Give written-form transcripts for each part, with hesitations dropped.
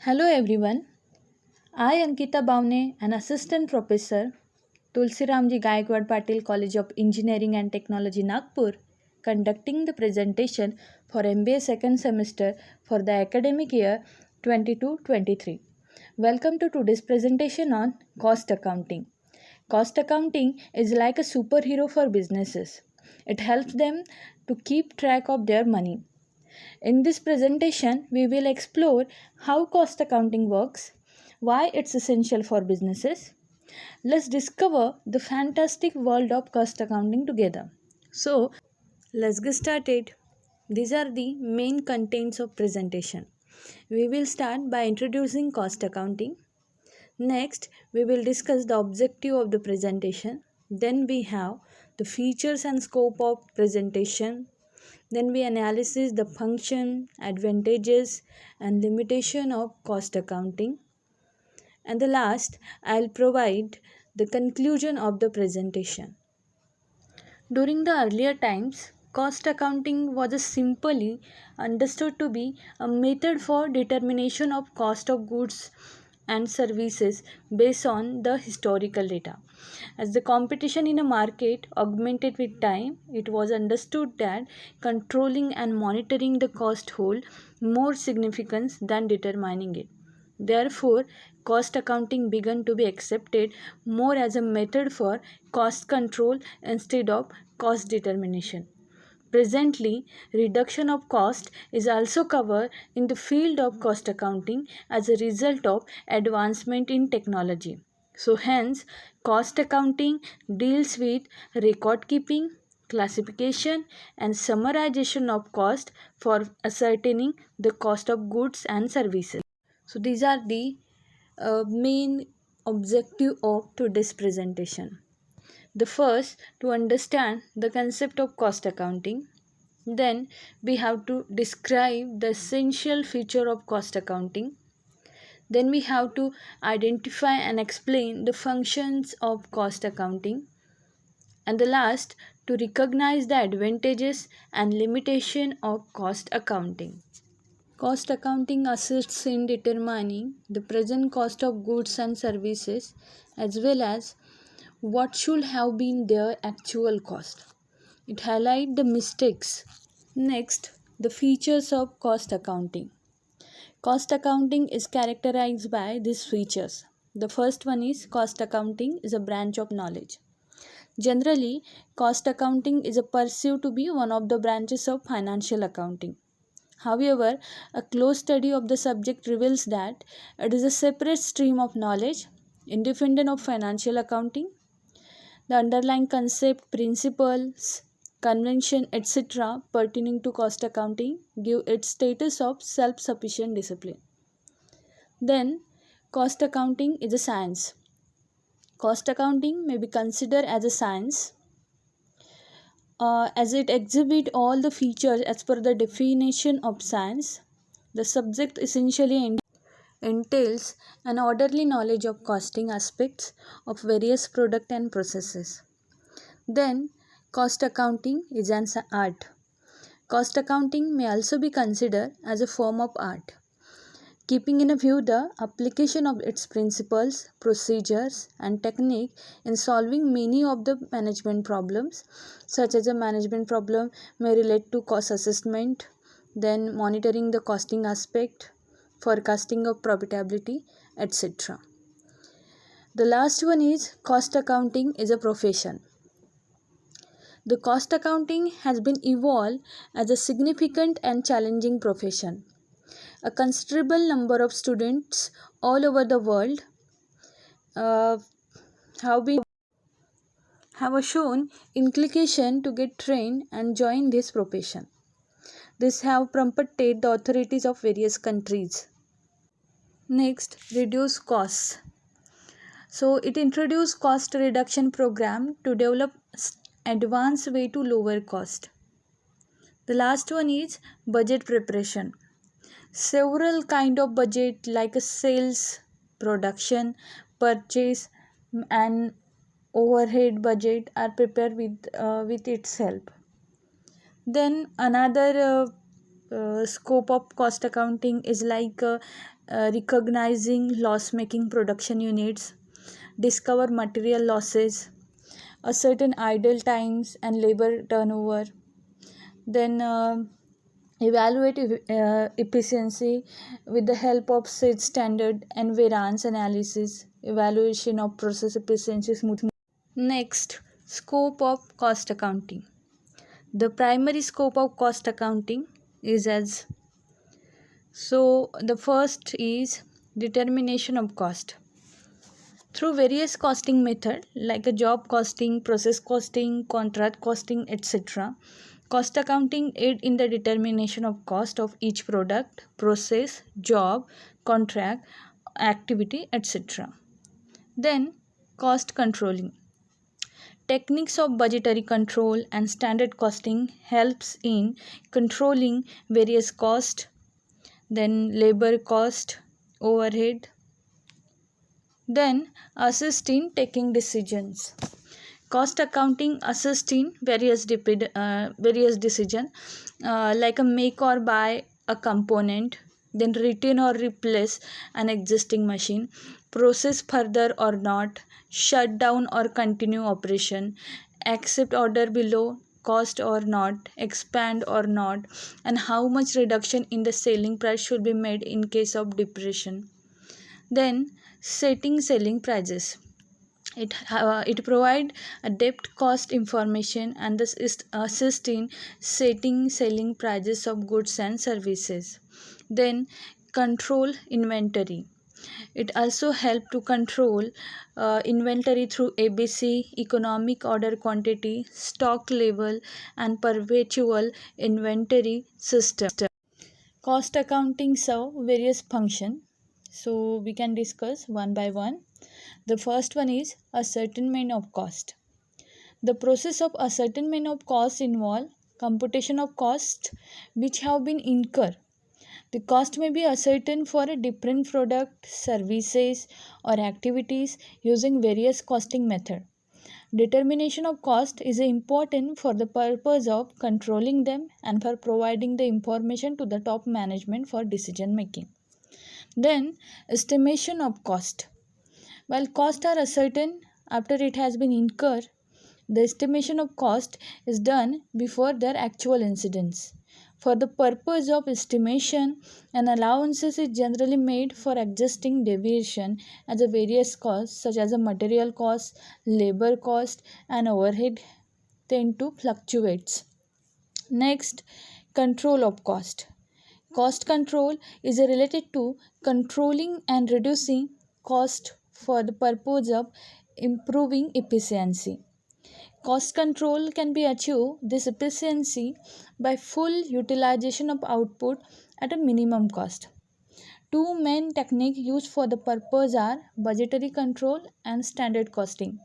Hello everyone. I Ankita Bawane, an assistant professor, Tulsiramji Gaikwad Patil College of Engineering and Technology Nagpur, conducting the presentation for MBA second semester for the academic year 22-23. Welcome to today's presentation on cost accounting. Cost accounting is like a superhero for businesses. It helps them to keep track of their money. In this presentation, we will explore how cost accounting works, why it's essential for businesses. Let's discover the fantastic world of cost accounting together. So, let's get started. These are the main contents of presentation. We will start by introducing cost accounting. Next, we will discuss the objective of the presentation. Then we have the features and scope of presentation. Then we analyze the function, advantages and limitation of cost accounting. And the last, I'll provide the conclusion of the presentation. During the earlier times, cost accounting was simply understood to be a method for determination of cost of goods and services based on the historical data. As the competition in a market augmented with time, it was understood that controlling and monitoring the cost hold more significance than determining it. Therefore, cost accounting began to be accepted more as a method for cost control instead of cost determination. Presently, reduction of cost is also covered in the field of cost accounting as a result of advancement in technology. So hence, cost accounting deals with record keeping, classification and summarization of cost for ascertaining the cost of goods and services. So these are the main objective of today's presentation. The first, to understand the concept of cost accounting. Then we have to describe the essential feature of cost accounting. Then we have to identify and explain the functions of cost accounting. And the last, to recognize the advantages and limitation of cost accounting. Cost accounting assists in determining the present cost of goods and services as well as what should have been their actual cost. It highlights the mistakes. Next, the features of cost accounting. Cost accounting is characterized by these features. The first one is cost accounting is a branch of knowledge. Generally, cost accounting is perceived to be one of the branches of financial accounting. However, a close study of the subject reveals that it is a separate stream of knowledge, independent of financial accounting. The underlying concept, principles, convention, etc. pertaining to cost accounting give it status of self-sufficient discipline. Then, cost accounting is a science. Cost accounting may be considered as a science as it exhibits all the features as per the definition of science. The subject essentially entails an orderly knowledge of costing aspects of various products and processes. Then, cost accounting is an art. Cost accounting may also be considered as a form of art, keeping in view the application of its principles, procedures, and technique in solving many of the management problems, such as a management problem may relate to cost assessment, then monitoring the costing aspect, forecasting of profitability, etc. The last one is cost accounting is a profession. The cost accounting has been evolved as a significant and challenging profession. A considerable number of students all over the world have shown inclination to get trained and join this profession. This have prompted the authorities of various countries. Next, reduce costs. So it introduced cost reduction program to develop advanced way to lower cost. The last one is budget preparation. Several kind of budget like a sales, production, purchase and overhead budget are prepared with its help. Then another scope of cost accounting is like recognizing loss-making production units, discover material losses, ascertain idle times and labor turnover, then evaluate efficiency with the help of set standard and variance analysis, evaluation of process efficiency smooth. Next, scope of cost accounting. The primary scope of cost accounting is as so the first is determination of cost. Through various costing method like a job costing, process costing, contract costing, etc. Cost accounting aid in the determination of cost of each product, process, job, contract, activity, etc. Then cost controlling. Techniques of budgetary control and standard costing helps in controlling various costs, then labor cost, overhead, then assist in taking decisions. Cost accounting assists in various decisions like a make or buy a component, then retain or replace an existing machine, process further or not, shut down or continue operation, accept order below cost or not, expand or not, and how much reduction in the selling price should be made in case of depreciation. Then setting selling prices. It provide a depth cost information and this is assist in setting selling prices of goods and services. Then control inventory. It also help to control inventory through ABC, economic order quantity, stock level, and perpetual inventory system. Cost accounting serve various functions, so we can discuss one by one. The first one is ascertainment of cost. The process of ascertainment of cost involve computation of costs which have been incurred. The cost may be ascertained for a different product, services, or activities using various costing methods. Determination of cost is important for the purpose of controlling them and for providing the information to the top management for decision making. Then, estimation of cost. While costs are ascertained after it has been incurred, the estimation of cost is done before their actual incidence. For the purpose of estimation, an allowances is generally made for adjusting deviation as a various costs such as a material cost, labor cost, and overhead tend to fluctuate. Next, control of cost. Cost control is related to controlling and reducing cost for the purpose of improving efficiency. Cost control can be achieved this efficiency by full utilization of output at a minimum cost. Two main techniques used for the purpose are budgetary control and standard costing.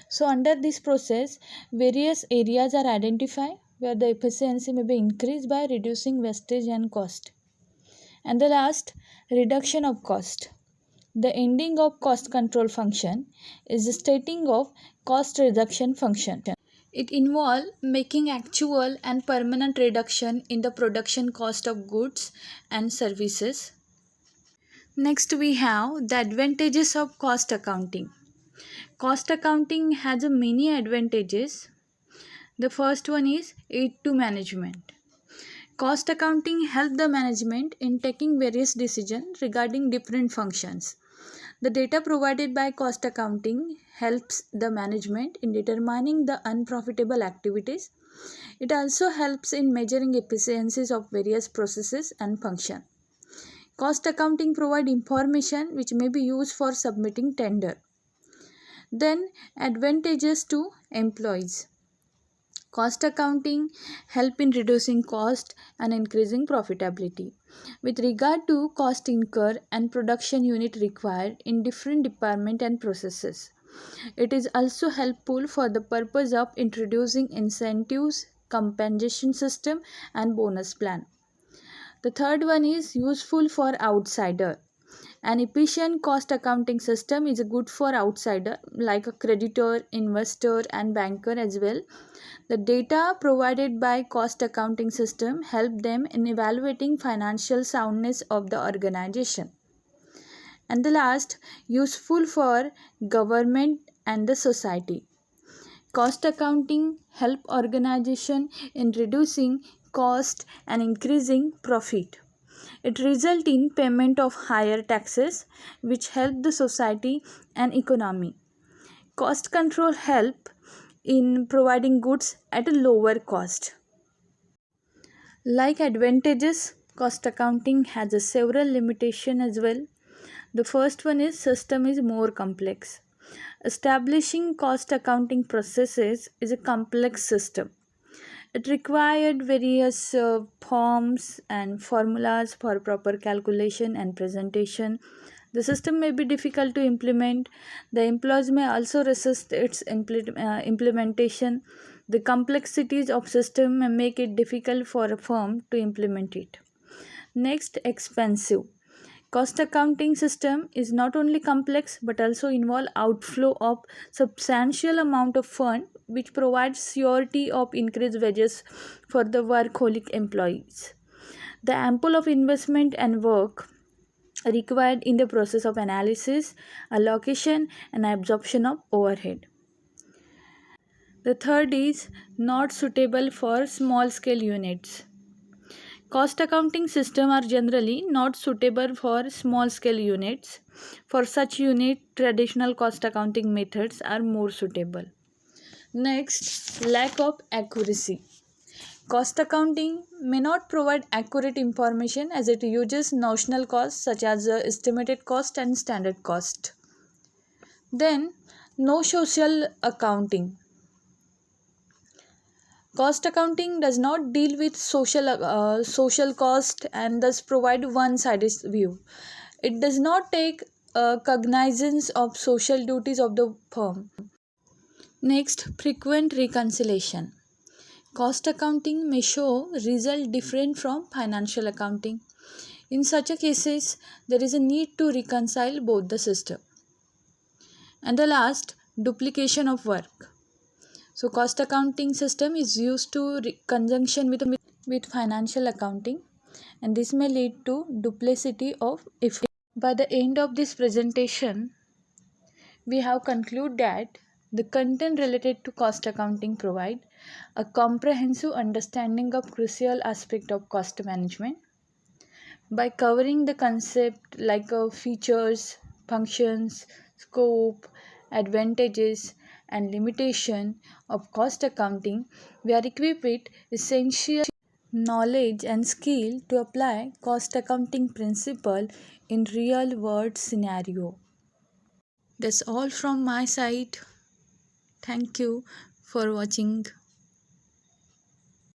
So under this process, various areas are identified where the efficiency may be increased by reducing wastage and cost. And the last, reduction of cost. The ending of cost control function is the stating of cost reduction function. It involves making actual and permanent reduction in the production cost of goods and services. Next we have the advantages of cost accounting. Cost accounting has many advantages. The first one is aid to management. Cost accounting helps the management in taking various decisions regarding different functions. The data provided by cost accounting helps the management in determining the unprofitable activities. It also helps in measuring efficiencies of various processes and functions. Cost accounting provides information which may be used for submitting tender. Then advantages to employees. Cost accounting help in reducing cost and increasing profitability. With regard to cost incurred and production unit required in different department and processes, it is also helpful for the purpose of introducing incentives, compensation system and bonus plan. The third one is useful for outsider. An efficient cost accounting system is good for outsider like a creditor, investor and banker as well. The data provided by cost accounting system help them in evaluating financial soundness of the organization. And the last, useful for government and the society. Cost accounting help organization in reducing cost and increasing profit. It results in payment of higher taxes which help the society and economy. Cost control help in providing goods at a lower cost. Like advantages, cost accounting has a several limitations as well. The first one is system is more complex. Establishing cost accounting processes is a complex system. It required various forms and formulas for proper calculation and presentation. The system may be difficult to implement. The employees may also resist its implementation. The complexities of system may make it difficult for a firm to implement it. Next, expensive. Cost accounting system is not only complex but also involve outflow of substantial amount of fund which provides surety of increased wages for the workaholic employees. The ample of investment and work required in the process of analysis, allocation and absorption of overhead. The third is not suitable for small scale units. Cost accounting systems are generally not suitable for small scale units. For such unit, traditional cost accounting methods are more suitable. Next, lack of accuracy. Cost accounting may not provide accurate information as it uses notional costs such as the estimated cost and standard cost. Then, no social accounting. Cost accounting does not deal with social cost and thus provide one-sided view. It does not take cognizance of social duties of the firm. Next, frequent reconciliation. Cost accounting may show result different from financial accounting. In such a cases, there is a need to reconcile both the system. And the last, duplication of work. So cost accounting system is used to conjunction with financial accounting and this may lead to duplicity of effort. By the end of this presentation, we have concluded that the content related to cost accounting provide a comprehensive understanding of crucial aspect of cost management. By covering the concept like features, functions, scope, advantages and limitation of cost accounting, we are equipped with essential knowledge and skill to apply cost accounting principle in real world scenario. That's all from my side. Thank you for watching.